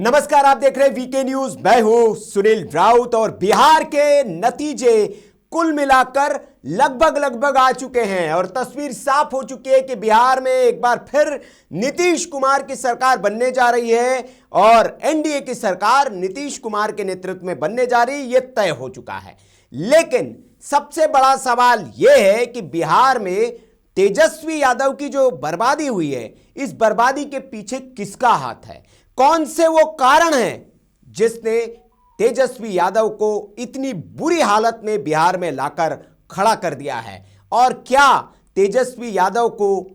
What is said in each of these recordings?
नमस्कार, आप देख रहे हैं वीके न्यूज। मैं हूं सुनील राउत और बिहार के नतीजे कुल मिलाकर लगभग आ चुके हैं और तस्वीर साफ हो चुकी है कि बिहार में एक बार फिर नीतीश कुमार की सरकार बनने जा रही है और एनडीए की सरकार नीतीश कुमार के नेतृत्व में बनने जा रही है, यह तय हो चुका है। लेकिन सबसे बड़ा सवाल यह है कि बिहार में तेजस्वी यादव की जो बर्बादी हुई है, इस बर्बादी के पीछे किसका हाथ है? कौन से वो कारण हैं जिसने तेजस्वी यादव को इतनी बुरी हालत में बिहार में लाकर खड़ा कर दिया है? और क्या तेजस्वी यादव को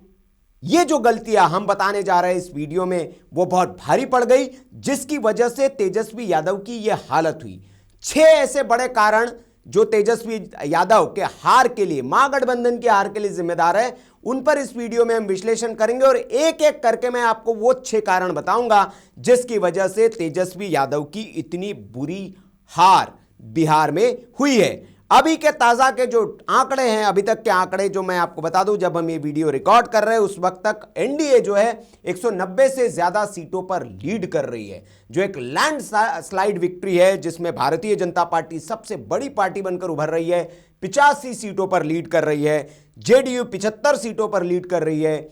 ये जो गलतियां हम बताने जा रहे हैं इस वीडियो में वो बहुत भारी पड़ गई, जिसकी वजह से तेजस्वी यादव की यह हालत हुई? 6 ऐसे बड़े कारण जो तेजस्वी यादव के हार के लिए, महागठबंधन के हार के लिए जिम्मेदार है, उन पर इस वीडियो में हम विश्लेषण करेंगे और एक एक करके मैं आपको वो 6 कारण बताऊंगा जिसकी वजह से तेजस्वी यादव की इतनी बुरी हार बिहार में हुई है। अभी के ताजा के जो आंकड़े हैं, अभी तक के आंकड़े जो मैं आपको बता दूं, जब हम ये वीडियो रिकॉर्ड कर रहे हैं उस वक्त तक एनडीए जो है 190 से ज्यादा सीटों पर लीड कर रही है, जो एक लैंड स्लाइड विक्ट्री है, जिसमें भारतीय जनता पार्टी सबसे बड़ी पार्टी बनकर उभर रही है। 85 सीटों पर लीड कर रही है, जेडीयू 75 सीटों पर लीड कर रही है।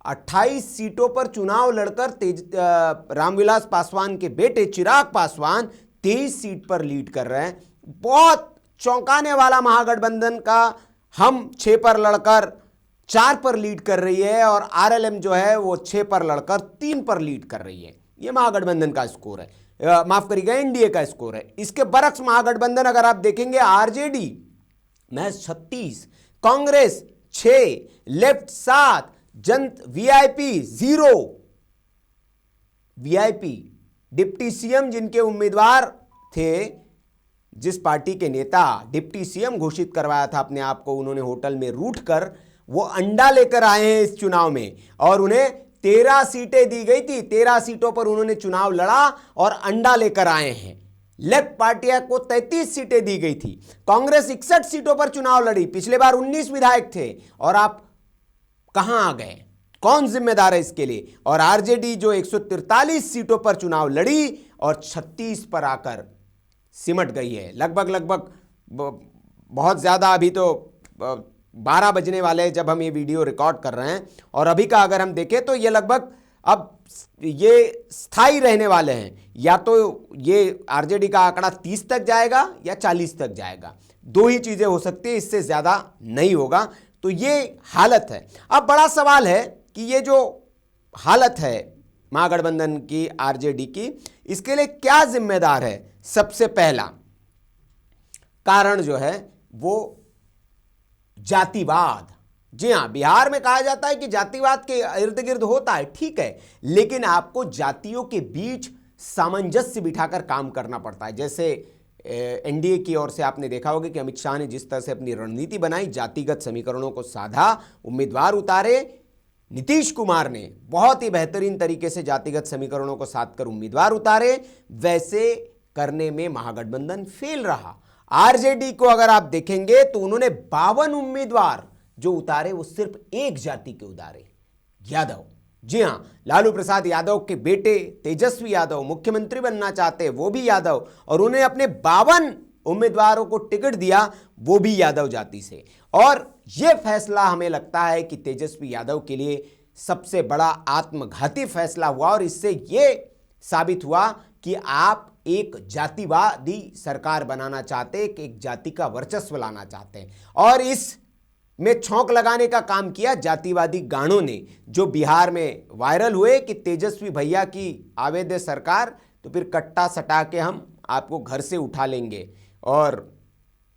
28 सीटों पर चुनाव लड़कर रामविलास पासवान के बेटे चिराग पासवान 23 सीट पर लीड कर रहे हैं। बहुत चौंकाने वाला महागठबंधन का हम 6 पर लड़कर 4 पर लीड कर रही है और आरएलएम जो है वो 6 पर लड़कर 3 पर लीड कर रही है। ये महागठबंधन का स्कोर है, माफ करिएगा एनडीए का स्कोर है। इसके बरक्स महागठबंधन अगर आप देखेंगे, आरजेडी महज 36, कांग्रेस 6, लेफ्ट 7, जनता वीआईपी 0। वीआईपी डिप्टी सीएम जिनके उम्मीदवार थे, जिस पार्टी के नेता डिप्टी सीएम घोषित करवाया था अपने आप को, उन्होंने होटल में रूठ कर वो अंडा लेकर आए हैं इस चुनाव में और उन्हें 13 सीटें दी गई थी। 13 सीटों पर उन्होंने चुनाव लड़ा और अंडा लेकर आए हैं। लेफ्ट पार्टियां को 33 सीटें दी गई थी। कांग्रेस 61 सीटों पर चुनाव लड़ी, पिछले बार 19 विधायक थे और आप कहां आ गए? कौन जिम्मेदार है इसके लिए? और आरजेडी जो 143 सीटों पर चुनाव लड़ी और 36 पर आकर सिमट गई है। लगभग बहुत ज़्यादा, अभी तो 12 बजने वाले हैं जब हम ये वीडियो रिकॉर्ड कर रहे हैं और अभी का अगर हम देखें तो ये लगभग अब ये स्थायी रहने वाले हैं। या तो ये आरजेडी का आंकड़ा 30 तक जाएगा या 40 तक जाएगा, 2 ही चीज़ें हो सकती है, इससे ज़्यादा नहीं होगा। तो ये हालत है। अब बड़ा सवाल है कि ये जो हालत है महागठबंधन की, आरजेडी की, इसके लिए क्या जिम्मेदार है? सबसे पहला कारण जो है वो जातिवाद। जी हां, बिहार में कहा जाता है कि जातिवाद के इर्द गिर्द होता है, ठीक है, लेकिन आपको जातियों के बीच सामंजस्य बिठाकर काम करना पड़ता है। जैसे एनडीए की ओर से आपने देखा होगा कि अमित शाह ने जिस तरह से अपनी रणनीति बनाई, जातिगत समीकरणों को साधा, उम्मीदवार उतारे। नीतीश कुमार ने बहुत ही बेहतरीन तरीके से जातिगत समीकरणों को साध कर उम्मीदवार उतारे। वैसे करने में महागठबंधन फेल रहा। आरजेडी को अगर आप देखेंगे तो उन्होंने 52 उम्मीदवार जो उतारे वो सिर्फ एक जाति के उतारे, यादव। जी हां, लालू प्रसाद यादव के बेटे तेजस्वी यादव मुख्यमंत्री बनना चाहते, वो भी यादव, और उन्हें अपने 52 उम्मीदवारों को टिकट दिया, वो भी यादव जाति से। और यह फैसला हमें लगता है कि तेजस्वी यादव के लिए सबसे बड़ा आत्मघाती फैसला हुआ और इससे यह साबित हुआ कि आप एक जातिवादी सरकार बनाना चाहते हैं, एक जाति का वर्चस्व लाना चाहते हैं। और इस में छौंक लगाने का काम किया जातिवादी गानों ने, जो बिहार में वायरल हुए कि तेजस्वी भैया की आवेदन सरकार, तो फिर कट्टा सटा के हम आपको घर से उठा लेंगे, और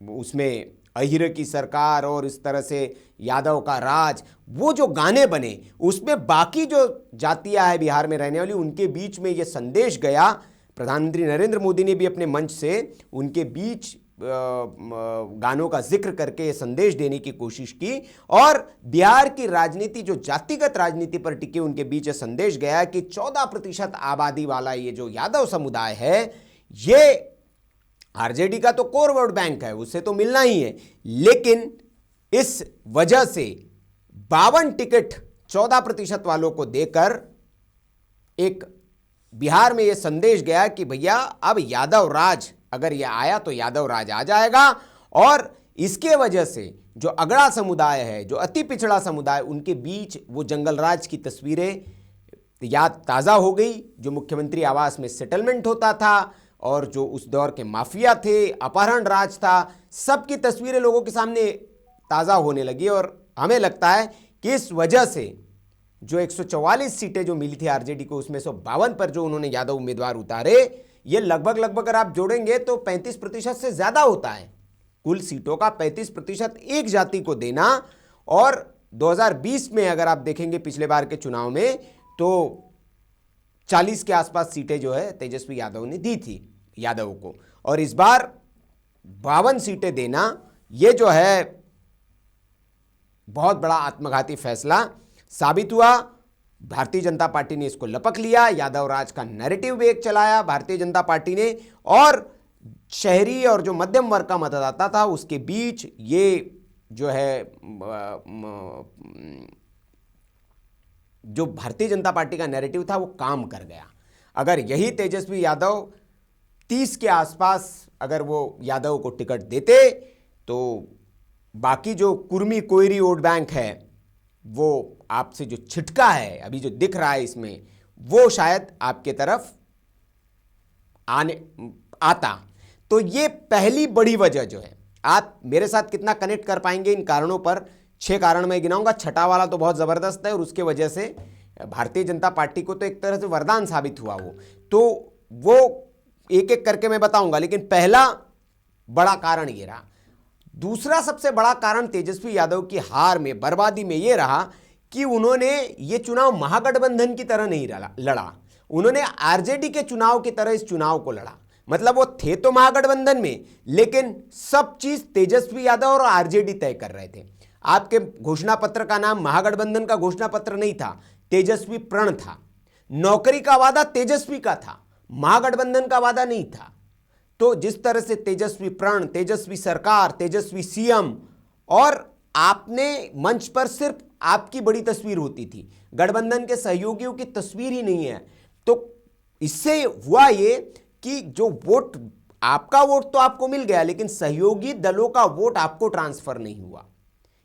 उसमें अहिर की सरकार और इस तरह से यादव का राज, वो जो गाने बने उसमें बाकी जो जातियां हैं बिहार में रहने वाली, उनके बीच में ये संदेश गया। प्रधानमंत्री नरेंद्र मोदी ने भी अपने मंच से उनके बीच गानों का जिक्र करके ये संदेश देने की कोशिश की और बिहार की राजनीति जो जातिगत राजनीति पर टिके, उनके बीच ये संदेश गया कि 14% आबादी वाला ये जो यादव समुदाय है, ये आरजेडी का तो कोर वोट बैंक है, उससे तो मिलना ही है, लेकिन इस वजह से 52 टिकट 14% वालों को देकर एक बिहार में ये संदेश गया कि भैया अब यादव राज अगर ये आया तो यादव राज आ जाएगा, और इसके वजह से जो अगड़ा समुदाय है, जो अति पिछड़ा समुदाय, उनके बीच वो जंगल राज की तस्वीरें याद ताज़ा हो गई, जो मुख्यमंत्री आवास में सेटलमेंट होता था और जो उस दौर के माफिया थे, अपहरण राज था, सबकी तस्वीरें लोगों के सामने ताज़ा होने लगी। और हमें लगता है कि इस वजह से जो 144 सीटें जो मिली थी आरजेडी को, उसमें 152 पर जो उन्होंने यादव उम्मीदवार उतारे, ये लगभग अगर आप जोड़ेंगे तो 35% से ज़्यादा होता है। कुल सीटों का 35% एक जाति को देना। और 2020 में अगर आप देखेंगे पिछले बार के चुनाव में, तो 40 के आसपास सीटें जो है तेजस्वी यादव ने दी थी यादव को, और इस बार 52 सीटें देना, ये जो है बहुत बड़ा आत्मघाती फैसला साबित हुआ। भारतीय जनता पार्टी ने इसको लपक लिया, यादव राज का नैरेटिव भी एक चलाया भारतीय जनता पार्टी ने, और शहरी और जो मध्यम वर्ग का मतदाता था उसके बीच ये जो है जो भारतीय जनता पार्टी का नैरेटिव था वो काम कर गया। अगर यही तेजस्वी यादव 30 के आसपास अगर वो यादव को टिकट देते, तो बाकी जो कुर्मी कोयरी वोट बैंक है, वो आपसे जो छिटका है अभी जो दिख रहा है इसमें, वो शायद आपके तरफ आता। तो ये पहली बड़ी वजह जो है, आप मेरे साथ कितना कनेक्ट कर पाएंगे इन कारणों पर, 6 कारण मैं गिनाऊंगा, छठा वाला तो बहुत ज़बरदस्त है, और उसके वजह से भारतीय जनता पार्टी को तो एक तरह से वरदान साबित हुआ वो एक एक करके मैं बताऊंगा। लेकिन पहला बड़ा कारण ये रहा। दूसरा सबसे बड़ा कारण तेजस्वी यादव की हार में, बर्बादी में ये रहा कि उन्होंने ये चुनाव महागठबंधन की तरह नहीं लड़ा, उन्होंने आरजेडी के चुनाव की तरह इस चुनाव को लड़ा। मतलब वो थे तो महागठबंधन में, लेकिन सब चीज तेजस्वी यादव और आरजेडी तय कर रहे थे। आपके घोषणा पत्र का नाम महागठबंधन का घोषणा पत्र नहीं था, तेजस्वी प्रण था। नौकरी का वादा तेजस्वी का था, महागठबंधन का वादा नहीं था। तो जिस तरह से तेजस्वी प्रण, तेजस्वी सरकार, तेजस्वी सीएम, और आपने मंच पर सिर्फ आपकी बड़ी तस्वीर होती थी, गठबंधन के सहयोगियों की तस्वीर ही नहीं है। तो इससे हुआ ये कि जो वोट, आपका वोट तो आपको मिल गया, लेकिन सहयोगी दलों का वोट आपको ट्रांसफर नहीं हुआ,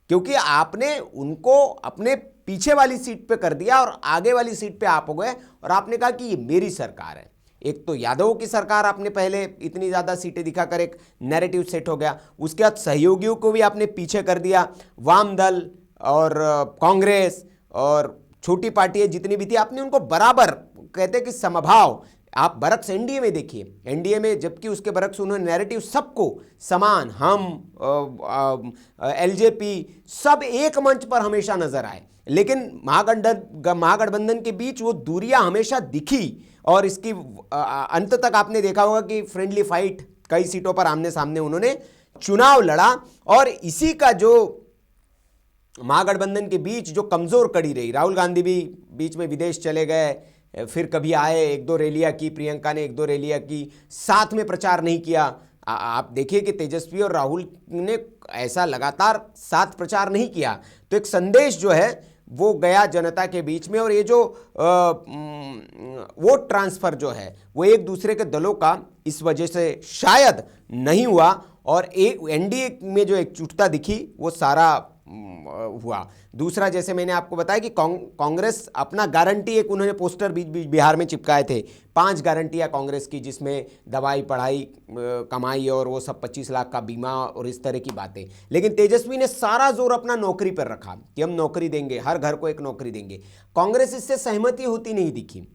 क्योंकि आपने उनको अपने पीछे वाली सीट पे कर दिया और आगे वाली सीट पे आप हो गए, और आपने कहा कि ये मेरी सरकार है। एक तो यादवों की सरकार आपने पहले इतनी ज़्यादा सीटें दिखाकर एक नैरेटिव सेट हो गया, उसके बाद सहयोगियों को भी आपने पीछे कर दिया, वाम दल और कांग्रेस और छोटी पार्टियां जितनी भी थी, आपने उनको बराबर, कहते कि समभाव। आप बरक्स एनडीए में देखिए, एनडीए में जबकि उसके बरक्स उन्होंने नैरेटिव सबको समान, हम एलजेपी सब एक मंच पर हमेशा नजर आए, लेकिन महागठबंधन के बीच वो दूरियां हमेशा दिखी, और इसकी अंत तक आपने देखा होगा कि फ्रेंडली फाइट, कई सीटों पर आमने सामने उन्होंने चुनाव लड़ा। और इसी का जो महागठबंधन के बीच जो कमजोर कड़ी रही, राहुल गांधी भी बीच में विदेश चले गए, फिर कभी आए, 1-2 रैलियां की, प्रियंका ने 1-2 रैलियां की, साथ में प्रचार नहीं किया। आप देखिए कि तेजस्वी और राहुल ने ऐसा लगातार साथ प्रचार नहीं किया, तो एक संदेश जो है वो गया जनता के बीच में। और ये जो वोट ट्रांसफर जो है वो एक दूसरे के दलों का इस वजह से शायद नहीं हुआ, और एक एनडीए में जो एकजुटता दिखी वो सारा हुआ। दूसरा, जैसे मैंने आपको बताया कि कांग्रेस अपना गारंटी एक उन्होंने पोस्टर बिहार में चिपकाए थे, 5 गारंटियां कांग्रेस की, जिसमें दवाई, पढ़ाई, कमाई और वो सब 25 लाख का बीमा और इस तरह की बातें। लेकिन तेजस्वी ने सारा जोर अपना नौकरी पर रखा कि हम नौकरी देंगे, हर घर को एक नौकरी देंगे। कांग्रेस इससे सहमति होती नहीं दिखी।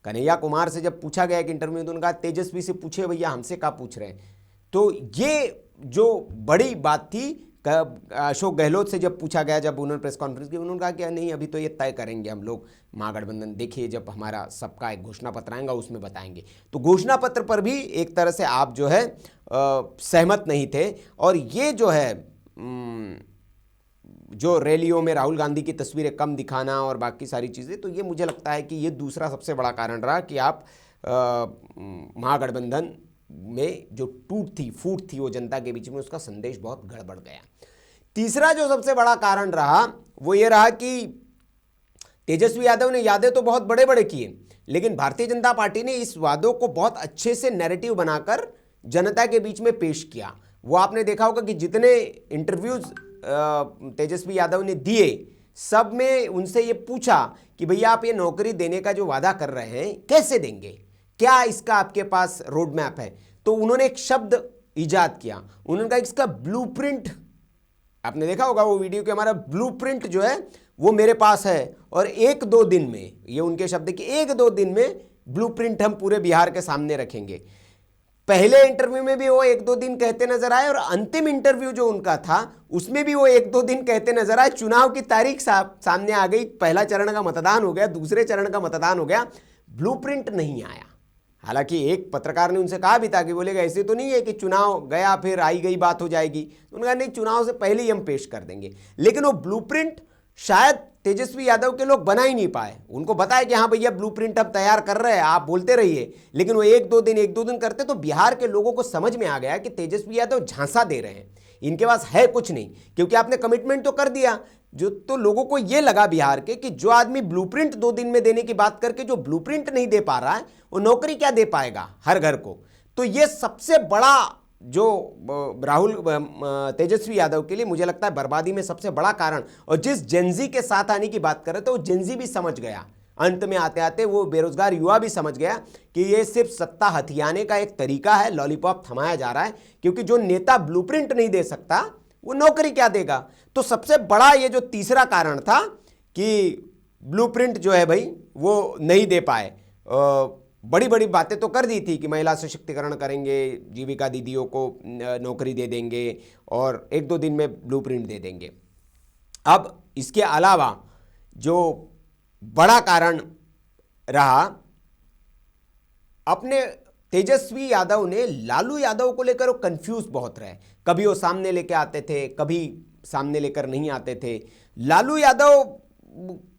कन्हैया कुमार से जब पूछा गया कि इंटरव्यू में, तो उन्होंने कहा तेजस्वी से पूछे भैया, हमसे क्या पूछ रहे हैं। तो ये जो बड़ी बात थी, अशोक गहलोत से जब पूछा गया, जब उन्होंने प्रेस कॉन्फ्रेंस की, उन्होंने कहा कि नहीं, अभी तो ये तय करेंगे हम लोग महागठबंधन, देखिए जब हमारा सबका एक घोषणा पत्र आएगा उसमें बताएंगे। तो घोषणा पत्र पर भी एक तरह से आप जो है सहमत नहीं थे। और ये जो है जो रैलियों में राहुल गांधी की तस्वीरें कम दिखाना और बाकी सारी चीज़ें, तो ये मुझे लगता है कि ये दूसरा सबसे बड़ा कारण रहा कि आप महागठबंधन में जो फूट थी वो जनता के बीच में, उसका संदेश बहुत गड़बड़ गया। तीसरा जो सबसे बड़ा कारण रहा वो ये रहा कि तेजस्वी यादव ने यादें तो बहुत बड़े बड़े किए, लेकिन भारतीय जनता पार्टी ने इस वादों को बहुत अच्छे से नैरेटिव बनाकर जनता के बीच में पेश किया। वो आपने देखा होगा कि जितने इंटरव्यूज तेजस्वी यादव ने दिए, सब में उनसे ये पूछा कि भैया आप ये नौकरी देने का जो वादा कर रहे हैं कैसे देंगे, क्या इसका आपके पास रोड मैप है। तो उन्होंने एक शब्द इजाद किया, उन्होंने कहा इसका ब्लूप्रिंट, आपने देखा होगा वो वीडियो कि हमारा ब्लूप्रिंट जो है वो मेरे पास है और 1-2 दिन में, ये उनके शब्द कि 1-2 दिन में ब्लूप्रिंट हम पूरे बिहार के सामने रखेंगे। पहले इंटरव्यू में भी वो 1-2 दिन कहते नजर आए और अंतिम इंटरव्यू जो उनका था उसमें भी वो 1-2 दिन कहते नजर आए। चुनाव की तारीख सामने आ गई, पहला चरण का मतदान हो गया, दूसरे चरण का मतदान हो गया, ब्लूप्रिंट नहीं आया। हालांकि एक पत्रकार ने उनसे कहा भी था कि बोलेगा ऐसे तो नहीं है कि चुनाव गया फिर आई गई बात हो जाएगी। उन्होंने कहा नहीं, चुनाव से पहले ही हम पेश कर देंगे। लेकिन वो ब्लूप्रिंट शायद तेजस्वी यादव के लोग बना ही नहीं पाए। उनको बताया कि हाँ भैया ब्लूप्रिंट अब तैयार कर रहे हैं, आप बोलते रहिए, लेकिन वो 1-2 दिन करते तो बिहार के लोगों को समझ में आ गया कि तेजस्वी यादव झांसा दे रहे हैं, इनके पास है कुछ नहीं, क्योंकि आपने कमिटमेंट तो कर दिया। जो तो लोगों को ये लगा बिहार के कि जो आदमी ब्लूप्रिंट 2 दिन में देने की बात करके जो ब्लूप्रिंट नहीं दे पा रहा है वो नौकरी क्या दे पाएगा हर घर को। तो ये सबसे बड़ा जो राहुल तेजस्वी यादव के लिए मुझे लगता है बर्बादी में सबसे बड़ा कारण, और जिस जेनजी के साथ आने की बात कर रहे थे वो जेनजी भी समझ गया, अंत में आते आते वो बेरोजगार युवा भी समझ गया कि ये सिर्फ सत्ता हथियाने का एक तरीका है, लॉलीपॉप थमाया जा रहा है, क्योंकि जो नेता ब्लूप्रिंट नहीं दे सकता वो नौकरी क्या देगा। तो सबसे बड़ा ये जो तीसरा कारण था कि ब्लूप्रिंट जो है भाई वो नहीं दे पाए। बड़ी बड़ी बातें तो कर दी थी कि महिला सशक्तिकरण करेंगे, जीविका दीदियों को नौकरी दे देंगे और 1-2 दिन में ब्लूप्रिंट दे देंगे। अब इसके अलावा जो बड़ा कारण रहा, अपने तेजस्वी यादव ने लालू यादव को लेकर वो कंफ्यूज बहुत रहे। कभी वो सामने लेके आते थे, कभी सामने लेकर नहीं आते थे। लालू यादव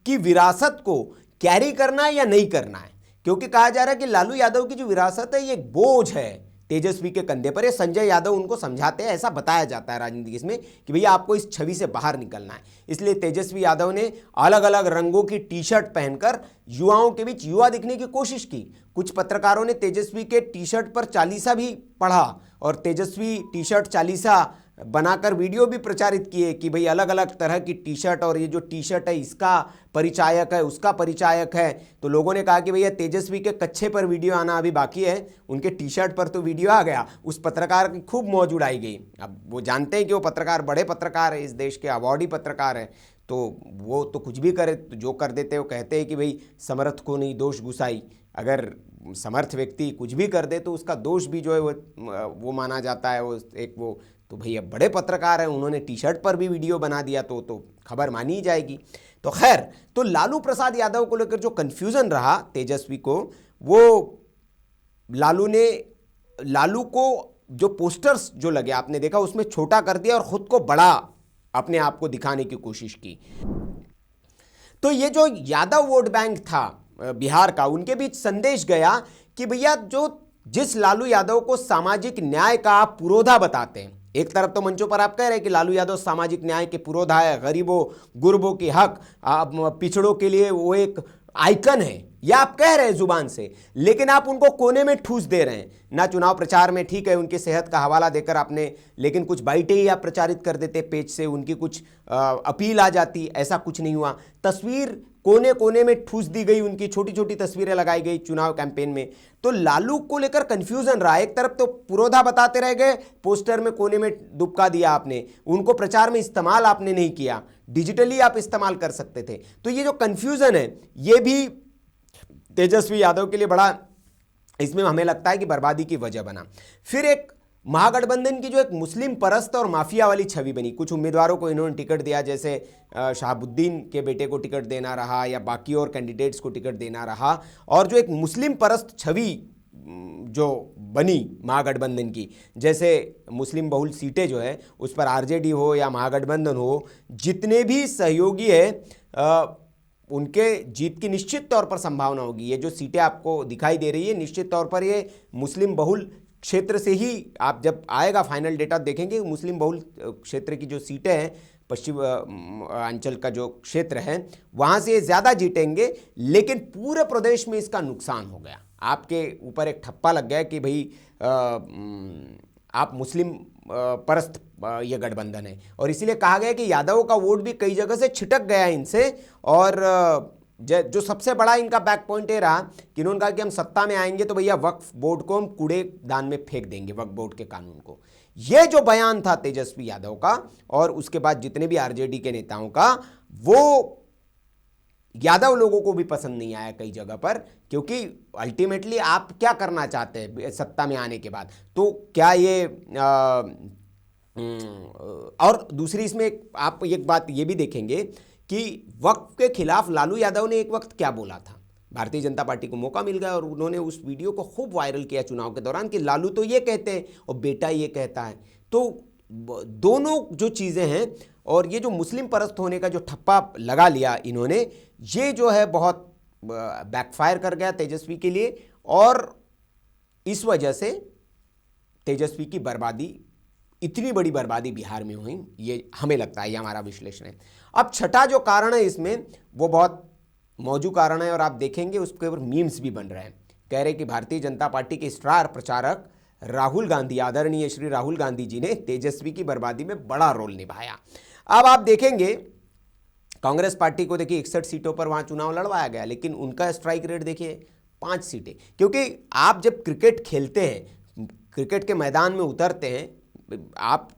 की विरासत को कैरी करना है या नहीं करना है, क्योंकि कहा जा रहा है कि लालू यादव की जो विरासत है ये बोझ है तेजस्वी के कंधे पर। ये संजय यादव उनको समझाते हैं, ऐसा बताया जाता है राजनीति इसमें कि भैया आपको इस छवि से बाहर निकलना है। इसलिए तेजस्वी यादव ने अलग अलग रंगों की टी शर्ट पहनकर युवाओं के बीच युवा दिखने की कोशिश की। कुछ पत्रकारों ने तेजस्वी के टी शर्ट पर चालीसा भी पढ़ा और तेजस्वी टी शर्ट चालीसा बनाकर वीडियो भी प्रचारित किए कि भाई अलग अलग तरह की टी शर्ट, और ये जो टी शर्ट है इसका परिचायक है, उसका परिचायक है। तो लोगों ने कहा कि भैया तेजस्वी के कच्छे पर वीडियो आना अभी बाकी है, उनके टी शर्ट पर तो वीडियो आ गया। उस पत्रकार की खूब मौज उड़ाई गई। अब वो जानते हैं कि वो पत्रकार बड़े पत्रकार है, इस देश के अवार्डी पत्रकार हैं, तो वो तो कुछ भी करे, तो जो कर देते वो कहते हैं कि भाई समर्थ को नहीं दोष गुसाई। अगर समर्थ व्यक्ति कुछ भी कर दे तो उसका दोष भी जो है वो माना जाता है, वो एक वो तो भैया बड़े पत्रकार हैं, उन्होंने टी शर्ट पर भी वीडियो बना दिया तो खबर मानी ही जाएगी। तो खैर, तो लालू प्रसाद यादव को लेकर जो कन्फ्यूज़न रहा तेजस्वी को, वो लालू को जो पोस्टर्स जो लगे आपने देखा उसमें छोटा कर दिया और ख़ुद को बड़ा अपने आप को दिखाने की कोशिश की। तो ये जो यादव वोट बैंक था बिहार का, उनके बीच संदेश गया कि भैया जिस लालू यादव को सामाजिक न्याय का आप पुरोधा बताते हैं, एक तरफ तो मंचों पर आप कह रहे हैं कि लालू यादव सामाजिक न्याय के पुरोधा है, गरीबों गुरबों के हक, पिछड़ों के लिए वो एक आइकन है, या आप कह रहे हैं जुबान से, लेकिन आप उनको कोने में ठूस दे रहे हैं ना। चुनाव प्रचार में ठीक है उनकी सेहत का हवाला देकर आपने, लेकिन कुछ बाइटें ही आप प्रचारित कर देते पेज से, उनकी कुछ अपील आ जाती, ऐसा कुछ नहीं हुआ। तस्वीर कोने कोने में ठूस दी गई, उनकी छोटी छोटी तस्वीरें लगाई गई चुनाव कैंपेन में। तो लालू को लेकर कंफ्यूजन रहा, एक तरफ तो पुरोधा बताते रह गए, पोस्टर में कोने में दुबका दिया आपने, उनको प्रचार में इस्तेमाल आपने नहीं किया, डिजिटली आप इस्तेमाल कर सकते थे। तो ये जो कंफ्यूजन है ये भी तेजस्वी यादव के लिए बड़ा, इसमें हमें लगता है कि बर्बादी की वजह बना। फिर एक महागठबंधन की जो एक मुस्लिम परस्त और माफिया वाली छवि बनी, कुछ उम्मीदवारों को इन्होंने टिकट दिया, जैसे शहाबुद्दीन के बेटे को टिकट देना रहा या बाकी और कैंडिडेट्स को टिकट देना रहा, और जो एक मुस्लिम परस्त छवि जो बनी महागठबंधन की, जैसे मुस्लिम बहुल सीटें जो है उस पर आरजेडी हो या महागठबंधन हो, जितने भी सहयोगी है उनके जीत की निश्चित तौर पर संभावना होगी। ये जो सीटें आपको दिखाई दे रही है निश्चित तौर पर ये मुस्लिम बहुल क्षेत्र से ही, आप जब आएगा फाइनल डेटा देखेंगे मुस्लिम बहुल क्षेत्र की जो सीटें हैं पश्चिम अंचल का जो क्षेत्र है वहाँ से ज़्यादा जीतेंगे, लेकिन पूरे प्रदेश में इसका नुकसान हो गया। आपके ऊपर एक ठप्पा लग गया कि भाई आप मुस्लिम परस्त ये गठबंधन है, और इसीलिए कहा गया कि यादवों का वोट भी कई जगह से छिटक गया इनसे। और जो सबसे बड़ा इनका बैक पॉइंट ये रहा कि इन्होंने कहा कि हम सत्ता में आएंगे तो भैया वक्फ बोर्ड को हम कूड़ेदान में फेंक देंगे, वक्फ बोर्ड के कानून को। ये जो बयान था तेजस्वी यादव का और उसके बाद जितने भी आरजेडी के नेताओं का, वो यादव लोगों को भी पसंद नहीं आया कई जगह पर, क्योंकि अल्टीमेटली आप क्या करना चाहते हैं सत्ता में आने के बाद? तो क्या ये और दूसरी इसमें आप एक बात ये भी देखेंगे कि वक्फ के खिलाफ लालू यादव ने एक वक्त क्या बोला था। भारतीय जनता पार्टी को मौका मिल गया और उन्होंने उस वीडियो को खूब वायरल किया चुनाव के दौरान कि लालू तो ये कहते हैं और बेटा ये कहता है। तो दोनों जो चीज़ें हैं, और ये जो मुस्लिम परस्त होने का जो ठप्पा लगा लिया इन्होंने, ये जो है बहुत बैकफायर कर गया तेजस्वी के लिए, और इस वजह से तेजस्वी की बर्बादी, इतनी बड़ी बर्बादी बिहार में हुई, ये हमें लगता है, ये हमारा विश्लेषण है। अब छठा जो कारण है इसमें वो बहुत मौजू कारण है, और आप देखेंगे उसके ऊपर मीम्स भी बन रहे हैं। कह रहे कि भारतीय जनता पार्टी के स्टार प्रचारक राहुल गांधी, आदरणीय श्री राहुल गांधी जी ने तेजस्वी की बर्बादी में बड़ा रोल निभाया। अब आप देखेंगे कांग्रेस पार्टी को, देखिए 61 सीटों पर वहां चुनाव लड़वाया गया, लेकिन उनका स्ट्राइक रेट देखिए 5 सीटें। क्योंकि आप जब क्रिकेट खेलते हैं, क्रिकेट के मैदान में उतरते हैं, आप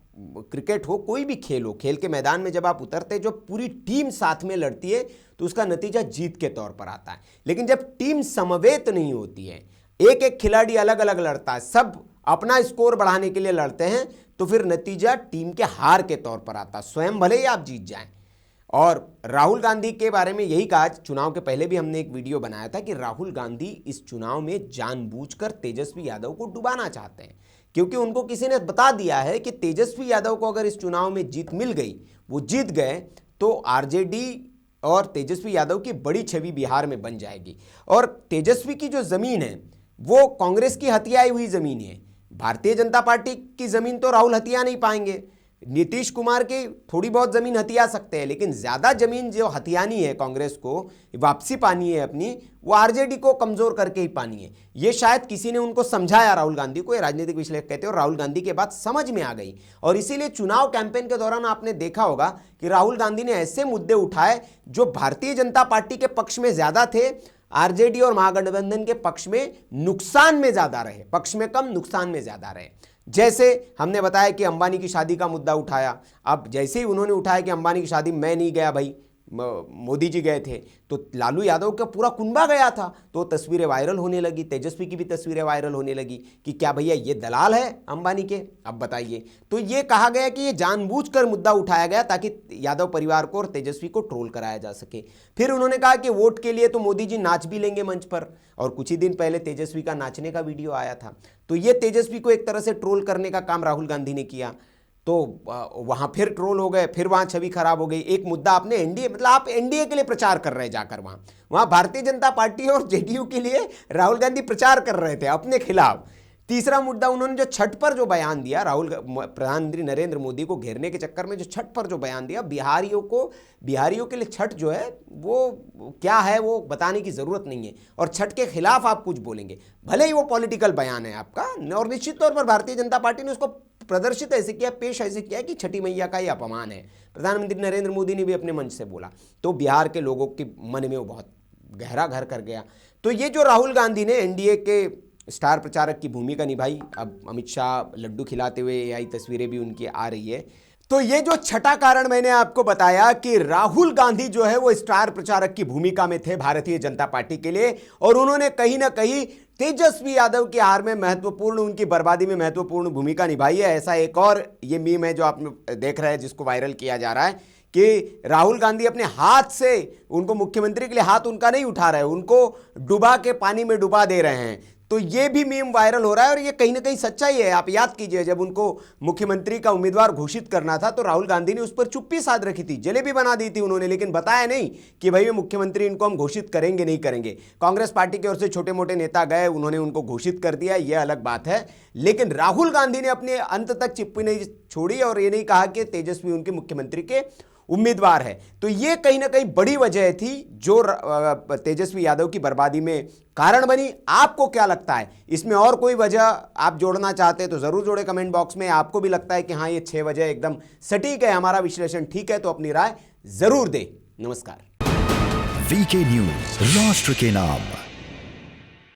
क्रिकेट हो कोई भी खेल हो, खेल के मैदान में जब आप उतरते हैं, जो पूरी टीम साथ में लड़ती है तो उसका नतीजा जीत के तौर पर आता है। लेकिन जब टीम समवेत नहीं होती है, एक एक खिलाड़ी अलग अलग लड़ता है, सब अपना स्कोर बढ़ाने के लिए लड़ते हैं, तो फिर नतीजा टीम के हार के तौर पर आता है, स्वयं भले ही आप जीत जाएं। और राहुल गांधी के बारे में यही कहा, चुनाव के पहले भी हमने एक वीडियो बनाया था कि राहुल गांधी इस चुनाव में जानबूझकर तेजस्वी यादव को डुबाना चाहते हैं, क्योंकि उनको किसी ने बता दिया है कि तेजस्वी यादव को अगर इस चुनाव में जीत मिल गई, वो जीत गए, तो आरजेडी और तेजस्वी यादव की बड़ी छवि बिहार में बन जाएगी। और तेजस्वी की जो जमीन है वो कांग्रेस की हथियाई हुई जमीन है, भारतीय जनता पार्टी की जमीन तो राहुल हथिया नहीं पाएंगे। नीतीश कुमार की थोड़ी बहुत जमीन हथिया सकते हैं, लेकिन ज्यादा जमीन जो हथियानी है, कांग्रेस को वापसी पानी है अपनी, वो आरजेडी को कमजोर करके ही पानी है। ये शायद किसी ने उनको समझाया राहुल गांधी को, ये राजनीतिक विश्लेषक कहते हैं, और राहुल गांधी के बात समझ में आ गई। और इसीलिए चुनाव कैंपेन के दौरान आपने देखा होगा कि राहुल गांधी ने ऐसे मुद्दे उठाए जो भारतीय जनता पार्टी के पक्ष में ज्यादा थे, आरजेडी और महागठबंधन के पक्ष में नुकसान में ज्यादा रहे, पक्ष में कम नुकसान में ज्यादा रहे। जैसे हमने बताया कि अंबानी की शादी का मुद्दा उठाया, अब जैसे ही उन्होंने उठाया कि अंबानी की शादी मैं नहीं गया भाई, मोदी जी गए थे, तो लालू यादव का पूरा कुनबा गया था, तो तस्वीरें वायरल होने लगी, तेजस्वी की भी तस्वीरें वायरल होने लगी कि क्या भैया ये दलाल है अंबानी के, अब बताइए। तो ये कहा गया कि ये जानबूझकर मुद्दा उठाया गया ताकि यादव परिवार को और तेजस्वी को ट्रोल कराया जा सके। फिर उन्होंने कहा कि वोट के लिए तो मोदी जी नाच भी लेंगे मंच पर, और कुछ ही दिन पहले तेजस्वी का नाचने का वीडियो आया था। तो ये तेजस्वी को एक तरह से ट्रोल करने का काम राहुल गांधी ने किया, तो वहां फिर ट्रोल हो गए, फिर वहां छवि खराब हो गई। एक मुद्दा आपने एनडीए, मतलब आप एनडीए के लिए प्रचार कर रहे हैं, जाकर वहां भारतीय जनता पार्टी और जेडीयू के लिए राहुल गांधी प्रचार कर रहे थे अपने खिलाफ। तीसरा मुद्दा, उन्होंने जो छठ पर जो बयान दिया, प्रधानमंत्री नरेंद्र मोदी को घेरने के चक्कर में जो छठ पर जो बयान दिया, बिहारियों के लिए छठ जो है वो क्या है वो बताने की जरूरत नहीं है, और छठ के खिलाफ आप कुछ बोलेंगे, भले ही वो पॉलिटिकल बयान है आपका, और निश्चित तौर पर भारतीय जनता पार्टी ने उसको प्रदर्शित ऐसे किया, पेश ऐसे किया कि छठी मैया का ये अपमान है। प्रधानमंत्री नरेंद्र मोदी ने भी अपने मंच से बोला, तो बिहार के लोगों के मन में वो बहुत गहरा घर कर गया। तो ये जो राहुल गांधी ने एनडीए के स्टार प्रचारक की भूमिका निभाई, अब अमित शाह लड्डू खिलाते हुए आई तस्वीरें भी उनकी आ रही है। तो ये जो छठा कारण मैंने आपको बताया कि राहुल गांधी जो है वो स्टार प्रचारक की भूमिका में थे भारतीय जनता पार्टी के लिए, और उन्होंने कहीं ना कहीं तेजस्वी यादव की हार में महत्वपूर्ण, उनकी बर्बादी में महत्वपूर्ण भूमिका निभाई है। ऐसा एक और ये मीम है जो आप देख रहे हैं, जिसको वायरल किया जा रहा है कि राहुल गांधी अपने हाथ से, उनको मुख्यमंत्री के लिए हाथ उनका नहीं उठा रहे, उनको डुबा के पानी में डुबा दे रहे हैं। तो ये भी मीम वायरल हो रहा है, और ये कहीं ना कहीं सच्चाई है। आप याद कीजिए, जब उनको मुख्यमंत्री का उम्मीदवार घोषित करना था तो राहुल गांधी ने उस पर चुप्पी साध रखी थी, जलेबी बना दी थी उन्होंने, लेकिन बताया नहीं कि भाई मुख्यमंत्री इनको हम घोषित करेंगे नहीं करेंगे। कांग्रेस पार्टी की ओर से छोटे मोटे नेता गए, उन्होंने उनको घोषित कर दिया, यह अलग बात है, लेकिन राहुल गांधी ने अपने अंत तक चुप्पी नहीं छोड़ी और ये नहीं कहा कि तेजस्वी उनके मुख्यमंत्री के उम्मीदवार है। तो ये कहीं ना कहीं बड़ी वजह थी जो तेजस्वी यादव की बर्बादी में कारण बनी। आपको क्या लगता है, इसमें और कोई वजह आप जोड़ना चाहते हैं तो जरूर जोड़े कमेंट बॉक्स में। आपको भी लगता है कि हाँ ये 6 वजह एकदम सटीक है, हमारा विश्लेषण ठीक है, तो अपनी राय जरूर दें। नमस्कार। वीके न्यूज, राष्ट्र के नाम।